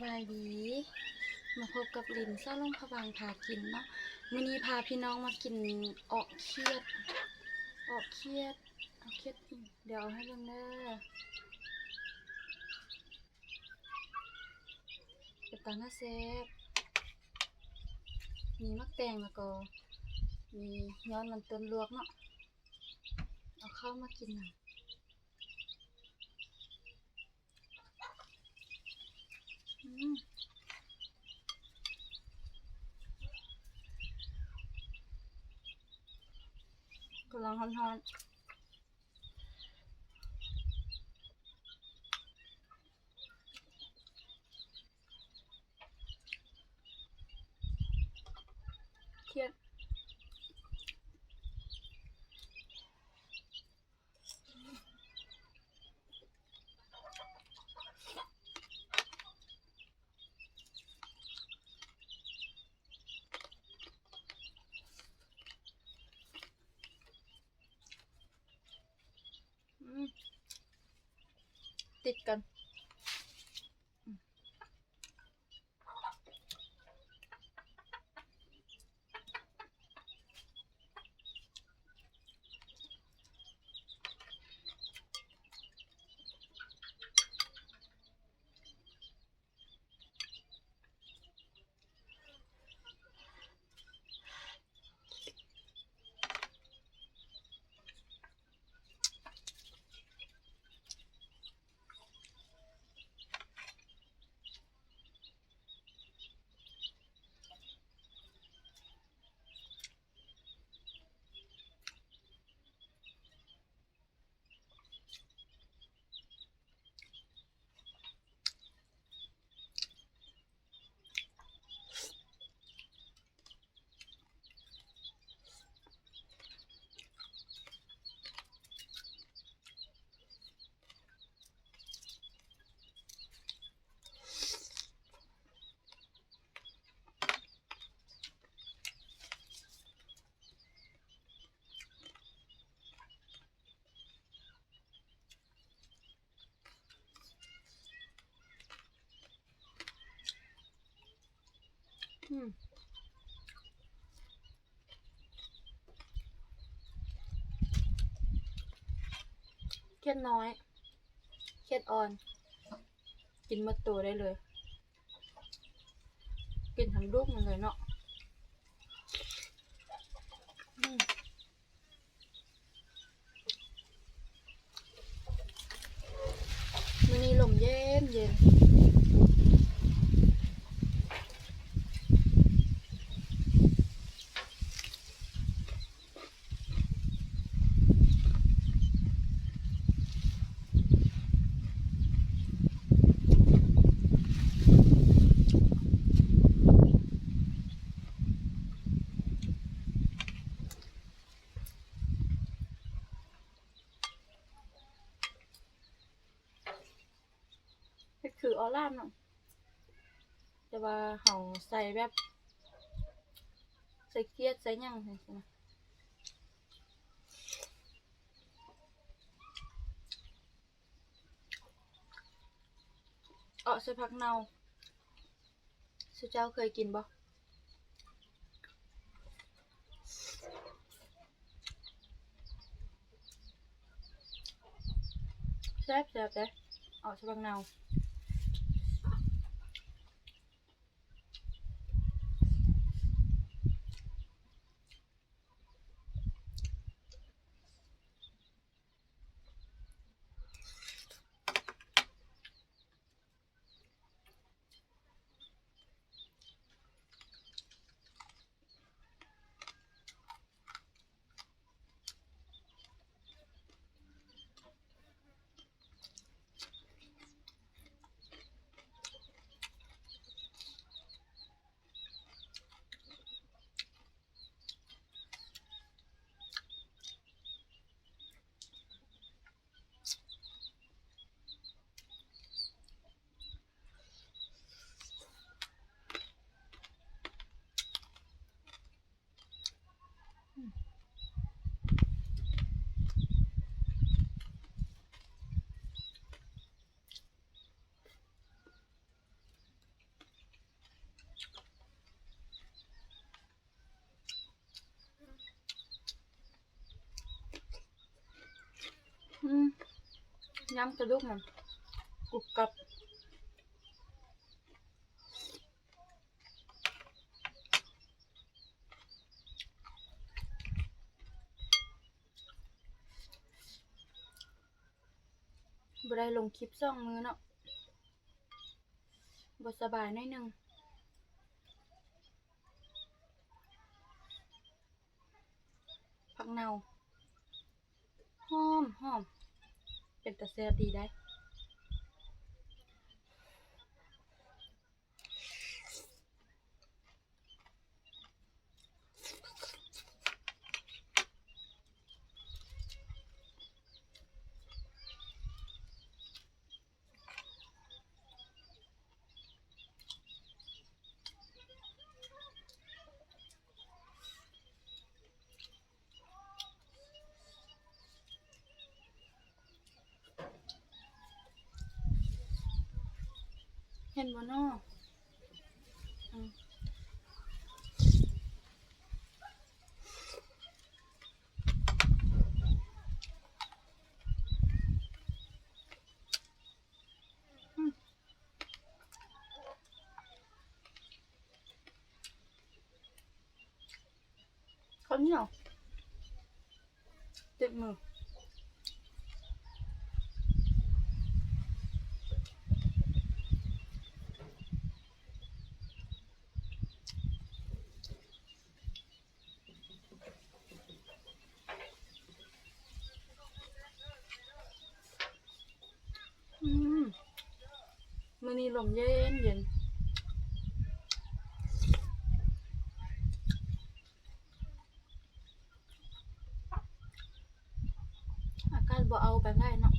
บายดีมาพบกับลินซ่าลงพะบางพากินเนาะมื้อนี้พาพี่น้องมากินออกเครียดออกเครียดอีกเดี๋ยวเอาให้เบิ่งเด้อเป็นตาหน้าแซ่บมีมักแตงแล้วก็มีย้อนมันต้นลวกเนาะเอาเข้ามากินน่ะกำลังร้อนๆเครียดติดกันเครียดน้อยเครียดอ่อนกินหมดตัวได้เลยกินทั้งลูกมันเลยเนาะมื้อนี้ลมเย็นก็คือออร่าเนาะแต่ว่าเฮาใส่แบบใส่เครียดใส่หยังจังซี่นะใส่ผักเน่าซุเจ้าเคยกินบ่แซ่บเด้ใส่ผักเน่า ย้ำกระดูกมันกรุบกรับบ่ได้ลงคลิป2 มื้อเนาะบ่สบายหน่อยหนึงผักเน่าหอมหอมเป็นตาแซ่บดีได้เห็นบ่เนาะอืมข้าวเหนียวติดมืออืมมื้อนี้ลมเย็นเย็นอากาศบ่เอาไปได้เนาะ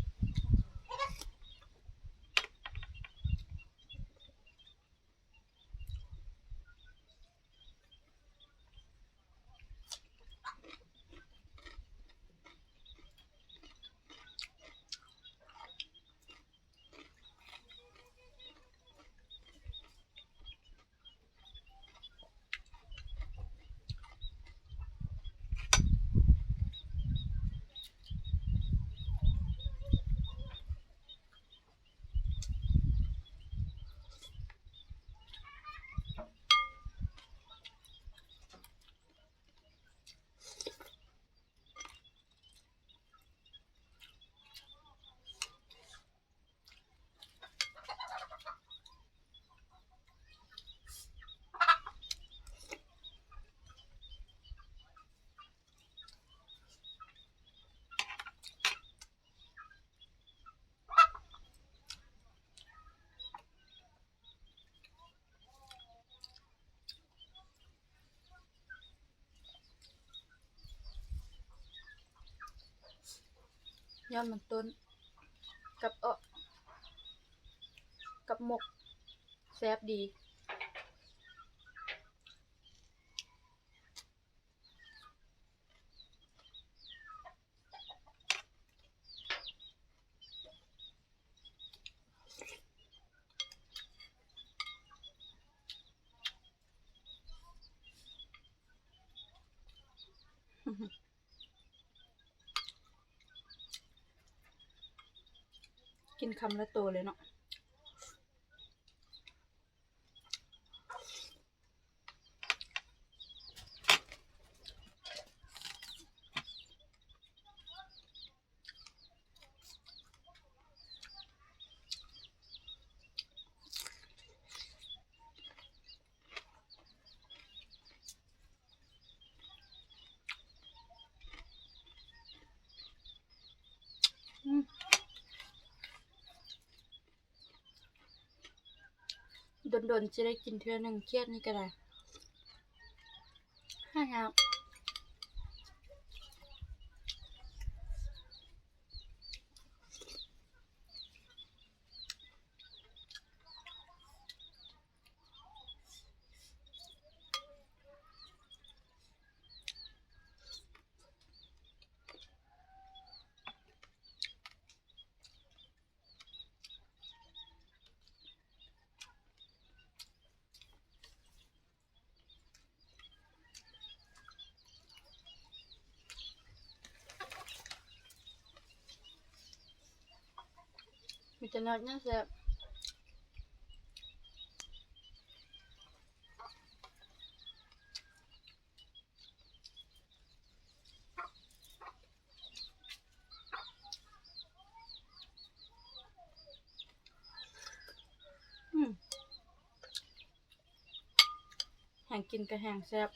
ยอดมันต้นกับกับหมกแซ่บดีกินคำละโตเลยเนาะอืมดนๆจะได้กินเทื่อหนึงเครียดนี่ก็ได้ห้าแล้ว อ มันจะนอดน่าแซ่บแห้งกินกับแห้งแซ่บ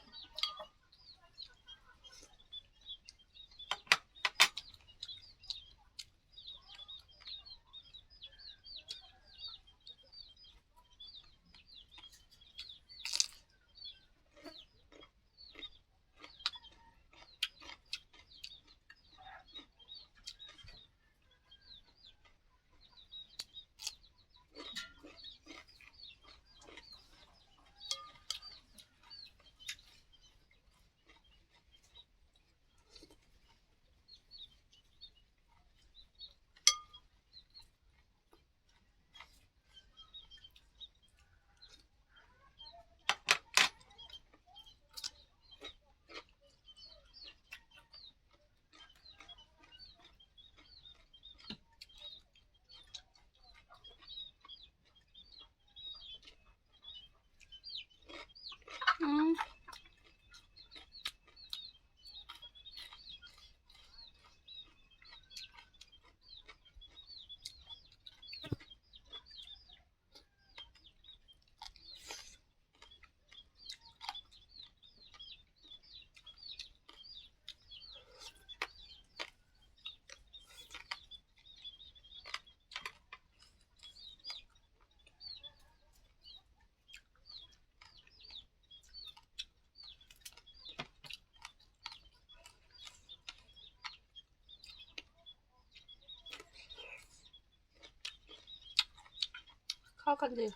เข้ากันดี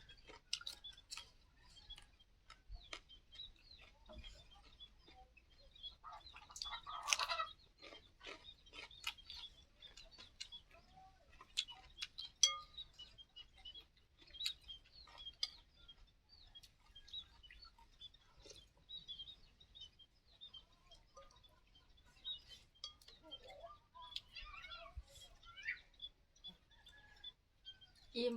อิ่ม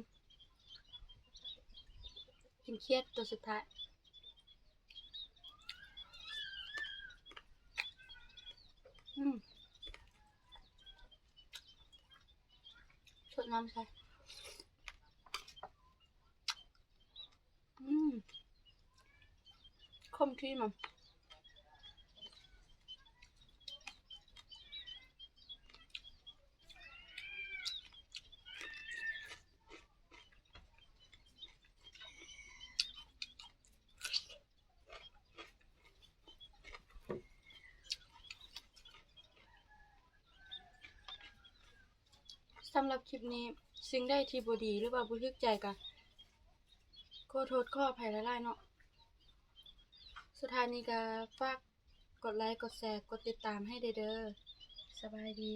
กินเครียดตัวสุดท้ายชดน้ำใส่คมที่มันสำหรับคลิปนี้สิ่งใดที่บ่ดีหรือว่าบ่ถูกใจก็ขอโทษขออภัยหลายๆเนาะสุดท้ายนี้ก็ฝากกดไลค์กดแชร์กดติดตามให้เด้อสบายดี